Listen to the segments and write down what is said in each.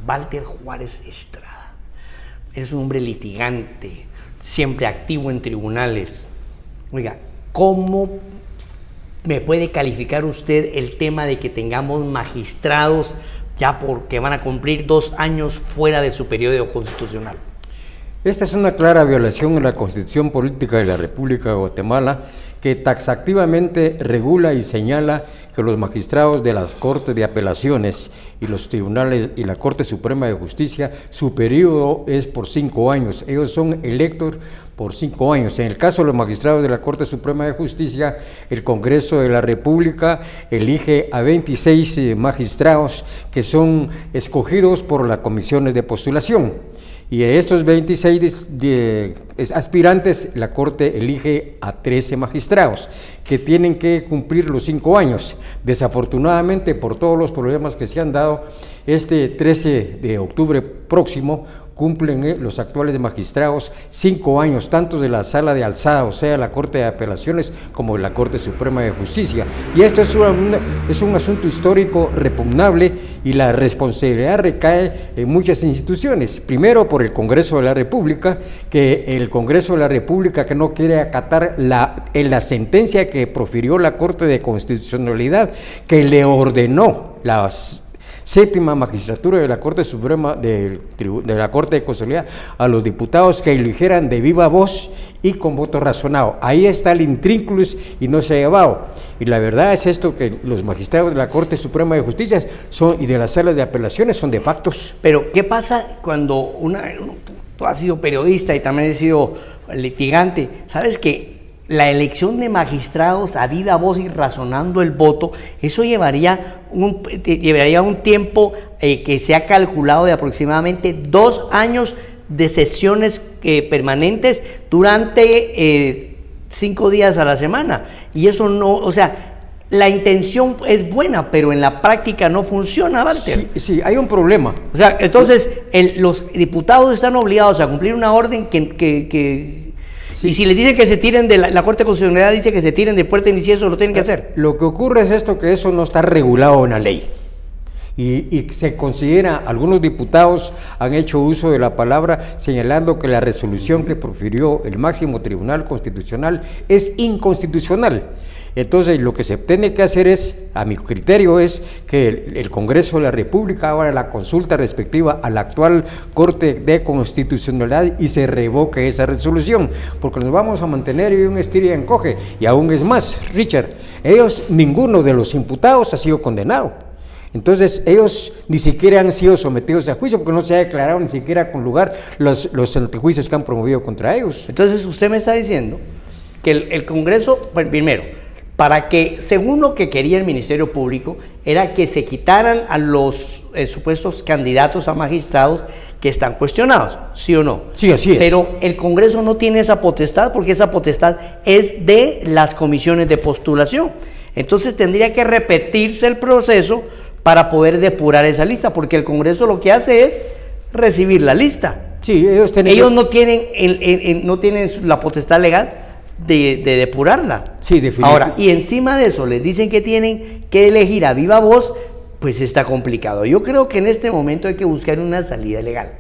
Walter Juárez Estrada. Es un hombre litigante, siempre activo en tribunales. Oiga, ¿cómo me puede calificar usted el tema de que tengamos magistrados ya porque van a cumplir 2 años fuera de su periodo constitucional? Esta es una clara violación de la Constitución Política de la República de Guatemala, que taxativamente regula y señala que los magistrados de las Cortes de Apelaciones y los tribunales y la Corte Suprema de Justicia, su periodo es por 5 años. Ellos son electos por 5 años. En el caso de los magistrados de la Corte Suprema de Justicia, el Congreso de la República elige a 26 magistrados que son escogidos por las comisiones de postulación. Y de estos 26 aspirantes, la Corte elige a 13 magistrados que tienen que cumplir los 5 años. Desafortunadamente, por todos los problemas que se han dado, este 13 de octubre próximo cumplen los actuales magistrados 5 años, tanto de la Sala de Alzada, o sea, la Corte de Apelaciones, como de la Corte Suprema de Justicia. Y esto es un asunto histórico repugnable, y la responsabilidad recae en muchas instituciones. Primero, por el Congreso de la República, que el Congreso de la República que no quiere acatar la sentencia que profirió la Corte de Constitucionalidad, que le ordenó la séptima magistratura de la Corte Suprema de la Corte de Constitucionalidad a los diputados que eligieran de viva voz y con voto razonado. Ahí está el intrínculus y no se ha llevado. Y la verdad es esto, que los magistrados de la Corte Suprema de Justicia y de las salas de apelaciones son de factos. Pero, ¿qué pasa cuando tú has sido periodista y también has sido litigante? ¿Sabes que la elección de magistrados a viva voz y razonando el voto, eso llevaría un tiempo que se ha calculado de aproximadamente 2 años de sesiones permanentes durante 5 días a la semana? Y eso no, o sea, la intención es buena, pero en la práctica no funciona, Walter. Sí, hay un problema. O sea, entonces los diputados están obligados a cumplir una orden que sí. Y si les dicen que se tiren de la Corte de Constitucionalidad, dice que se tiren de puerta y eso lo tienen que hacer. Lo que ocurre es esto, que eso no está regulado en la ley. Y se considera, algunos diputados han hecho uso de la palabra señalando que la resolución que profirió el máximo Tribunal Constitucional es inconstitucional. Entonces, lo que se tiene que hacer es, a mi criterio, es que el Congreso de la República haga la consulta respectiva a la actual Corte de Constitucionalidad y se revoque esa resolución, porque nos vamos a mantener en un estira y encoge. Y aún es más, Richard, ninguno de los imputados ha sido condenado. Entonces, ellos ni siquiera han sido sometidos a juicio, porque no se ha declarado ni siquiera con lugar los antejuicios que han promovido contra ellos. Entonces, usted me está diciendo que el Congreso, bueno, primero, para que, según lo que quería el Ministerio Público, era que se quitaran a los supuestos candidatos a magistrados que están cuestionados, ¿sí o no? Sí, así es. Pero el Congreso no tiene esa potestad, porque esa potestad es de las comisiones de postulación. Entonces tendría que repetirse el proceso para poder depurar esa lista, porque el Congreso lo que hace es recibir la lista. Sí, ellos no tienen la potestad legal de depurarla. Sí, definitivamente. Ahora, y encima de eso les dicen que tienen que elegir a viva voz, pues está complicado. Yo creo que en este momento hay que buscar una salida legal.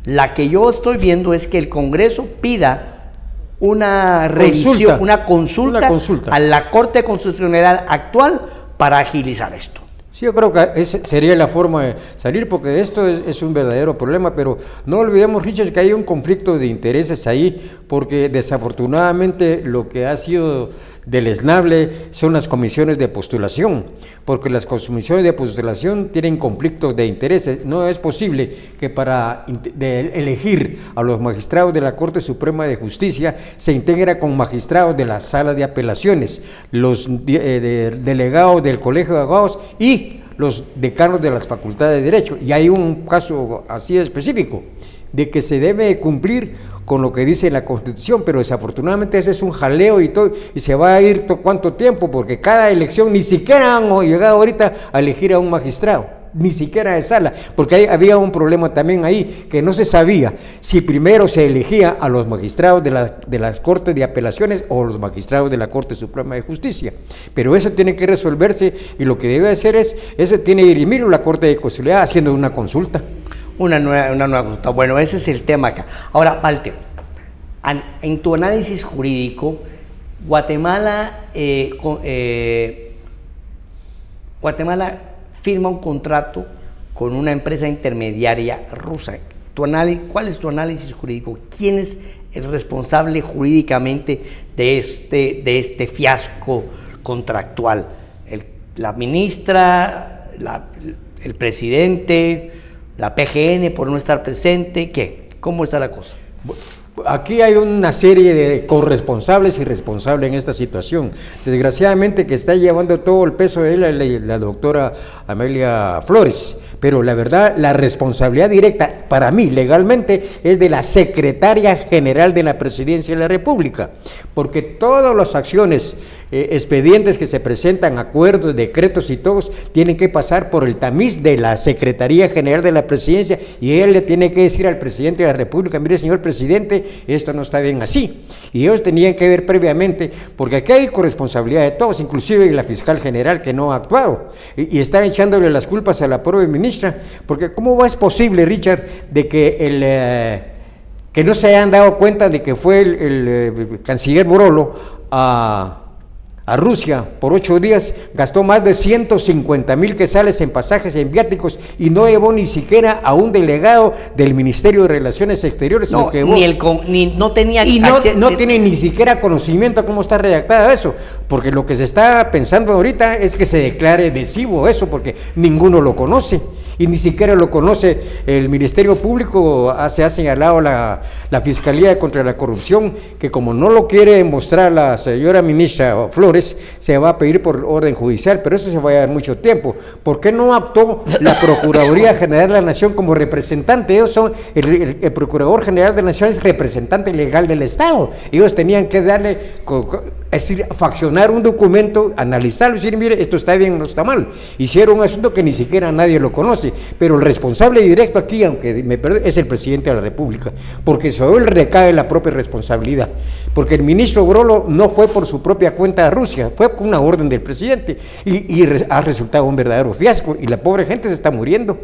La que yo estoy viendo es que el Congreso pida una revisión, una consulta a la Corte de Constitucionalidad actual para agilizar esto. Sí, yo creo que esa sería la forma de salir, porque esto es un verdadero problema, pero no olvidemos, Richard, que hay un conflicto de intereses ahí, porque desafortunadamente lo que ha sido deleznable son las comisiones de postulación, porque las comisiones de postulación tienen conflictos de intereses. No es posible que para elegir a los magistrados de la Corte Suprema de Justicia se integra con magistrados de las salas de apelaciones, los delegados del Colegio de Abogados y los decanos de las facultades de Derecho. Y hay un caso así específico, de que se debe cumplir con lo que dice la Constitución, pero desafortunadamente ese es un jaleo y todo, y se va a ir cuánto tiempo, porque cada elección ni siquiera han llegado ahorita a elegir a un magistrado, ni siquiera de sala, porque había un problema también ahí, que no se sabía si primero se elegía a los magistrados de las Cortes de Apelaciones o los magistrados de la Corte Suprema de Justicia, pero eso tiene que resolverse, y lo que debe hacer es, eso tiene que dirimirlo la Corte de Constitucionalidad haciendo una consulta. Una nueva consulta. Bueno, ese es el tema acá. Ahora, Walter, en tu análisis jurídico, Guatemala firma un contrato con una empresa intermediaria rusa. ¿Cuál es tu análisis jurídico? ¿Quién es el responsable jurídicamente de este fiasco contractual? ¿La ministra, el presidente, la PGN por no estar presente? ¿Qué? ¿Cómo está la cosa? Aquí hay una serie de corresponsables y responsables en esta situación. Desgraciadamente que está llevando todo el peso de la doctora Amelia Flores, pero la verdad, la responsabilidad directa para mí legalmente es de la secretaria general de la Presidencia de la República, porque todas las acciones, expedientes que se presentan, acuerdos, decretos y todos, tienen que pasar por el tamiz de la Secretaría General de la Presidencia, y él le tiene que decir al presidente de la República: mire, señor presidente, esto no está bien así. Y ellos tenían que ver previamente, porque aquí hay corresponsabilidad de todos, inclusive la fiscal general que no ha actuado, y está echándole las culpas a la pobre ministra, porque ¿cómo es posible, Richard, de que que no se hayan dado cuenta de que fue el canciller Borolo a Rusia por 8 días, gastó más de 150,000 quetzales en pasajes y en viáticos, y no llevó ni siquiera a un delegado del Ministerio de Relaciones Exteriores? No, no tenía, y no tiene ni siquiera conocimiento cómo está redactada eso, porque lo que se está pensando ahorita es que se declare adhesivo eso, porque ninguno lo conoce, y ni siquiera lo conoce el Ministerio Público. Se ha señalado la Fiscalía contra la Corrupción, que como no lo quiere mostrar la señora ministra Flores, se va a pedir por orden judicial, pero eso se va a llevar mucho tiempo. ¿Por qué no actuó la Procuraduría General de la Nación como representante? Ellos son, el Procurador General de la Nación es representante legal del Estado. Ellos tenían que darle, es decir, faccionar un documento, analizarlo y decir: mire, esto está bien, no está mal. Hicieron un asunto que ni siquiera nadie lo conoce, pero el responsable directo aquí, aunque me perdone, es el presidente de la República, porque sobre él recae la propia responsabilidad, porque el ministro Borolo no fue por su propia cuenta a Rusia, fue con una orden del presidente, y ha resultado un verdadero fiasco, y la pobre gente se está muriendo.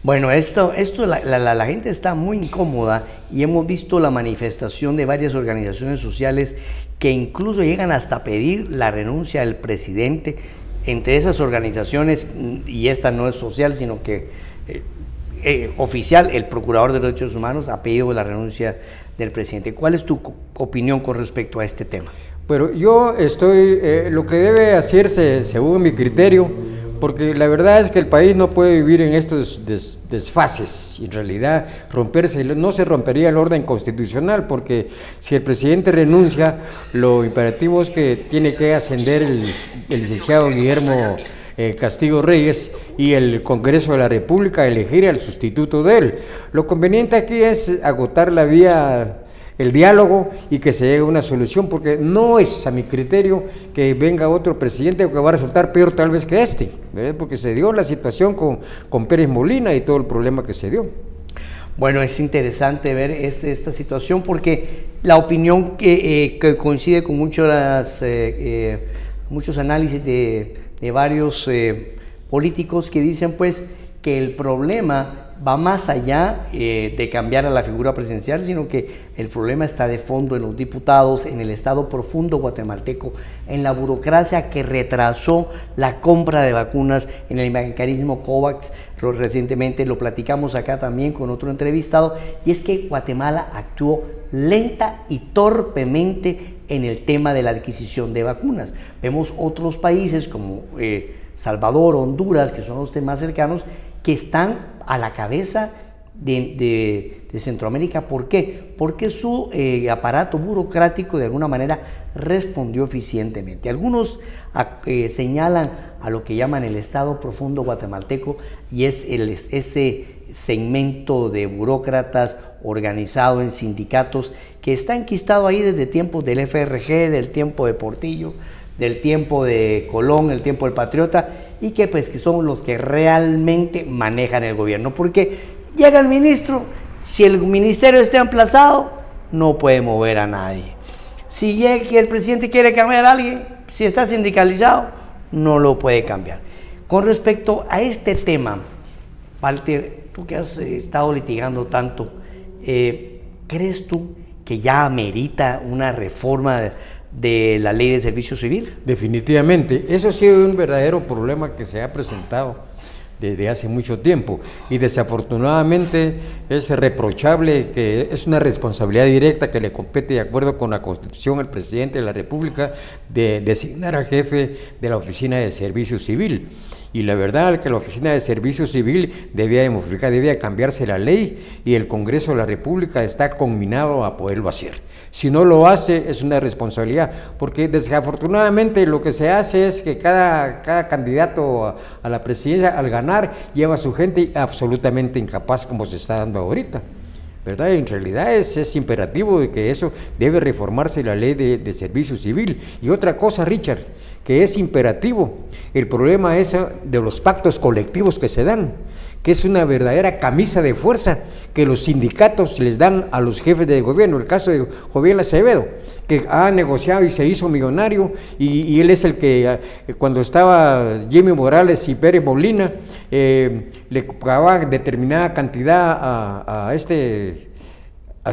Bueno, la gente está muy incómoda, y hemos visto la manifestación de varias organizaciones sociales que incluso llegan hasta pedir la renuncia del presidente. Entre esas organizaciones, y esta no es social, sino que oficial, el Procurador de Derechos Humanos ha pedido la renuncia del presidente. ¿Cuál es tu opinión con respecto a este tema? Pero yo estoy, lo que debe hacerse según mi criterio, porque la verdad es que el país no puede vivir en estos desfases, y en realidad no se rompería el orden constitucional, porque si el presidente renuncia, lo imperativo es que tiene que ascender el licenciado Guillermo Castillo Reyes, y el Congreso de la República elegir al sustituto de él. Lo conveniente aquí es agotar la vía, el diálogo, y que se llegue a una solución, porque no es a mi criterio que venga otro presidente que va a resultar peor tal vez que este, ¿verdad? Porque se dio la situación con Pérez Molina y todo el problema que se dio. Bueno, es interesante ver esta situación, porque la opinión que coincide con muchos análisis de varios políticos que dicen pues que el problema va más allá de cambiar a la figura presidencial, sino que el problema está de fondo en los diputados, en el estado profundo guatemalteco, en la burocracia que retrasó la compra de vacunas, en el mecanismo COVAX. Recientemente lo platicamos acá también con otro entrevistado, y es que Guatemala actuó lenta y torpemente en el tema de la adquisición de vacunas. Vemos otros países como Salvador, Honduras, que son los más cercanos, que están a la cabeza de Centroamérica. ¿Por qué? Porque su aparato burocrático de alguna manera respondió eficientemente. Algunos señalan a lo que llaman el Estado profundo guatemalteco, y es ese segmento de burócratas organizado en sindicatos que está enquistado ahí desde tiempos del FRG, del tiempo de Portillo, del tiempo de Colón, el tiempo del Patriota, y que pues que son los que realmente manejan el gobierno, porque llega el ministro, si el ministerio está emplazado, no puede mover a nadie. Si el presidente quiere cambiar a alguien, si está sindicalizado, no lo puede cambiar. Con respecto a este tema, Walter, tú que has estado litigando tanto, ¿crees tú que ya amerita una reforma de la ley de servicio civil? Definitivamente, eso ha sido un verdadero problema que se ha presentado desde hace mucho tiempo y desafortunadamente es reprochable, que es una responsabilidad directa que le compete de acuerdo con la Constitución al presidente de la República de designar al jefe de la Oficina de Servicio Civil. Y la verdad que la Oficina de Servicio Civil debía modificar, debía cambiarse la ley, y el Congreso de la República está conminado a poderlo hacer. Si no lo hace, es una responsabilidad, porque desafortunadamente lo que se hace es que cada candidato a la presidencia, al ganar, lleva a su gente absolutamente incapaz, como se está dando ahorita, ¿verdad? En realidad es imperativo de que eso debe reformarse, la ley de servicio civil. Y otra cosa, Richard, que es imperativo, el problema es de los pactos colectivos que se dan, que es una verdadera camisa de fuerza que los sindicatos les dan a los jefes de gobierno. El caso de Joviel Acevedo, que ha negociado y se hizo millonario, y él es el que cuando estaba Jimmy Morales y Pérez Molina, le pagaba determinada cantidad a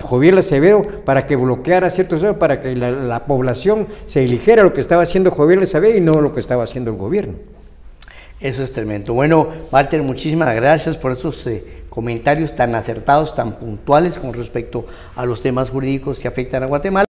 Joviel Acevedo para que bloqueara ciertos errores, para que la población se eligiera lo que estaba haciendo Joviel Acevedo y no lo que estaba haciendo el gobierno. Eso es tremendo. Bueno, Walter, muchísimas gracias por esos comentarios tan acertados, tan puntuales con respecto a los temas jurídicos que afectan a Guatemala.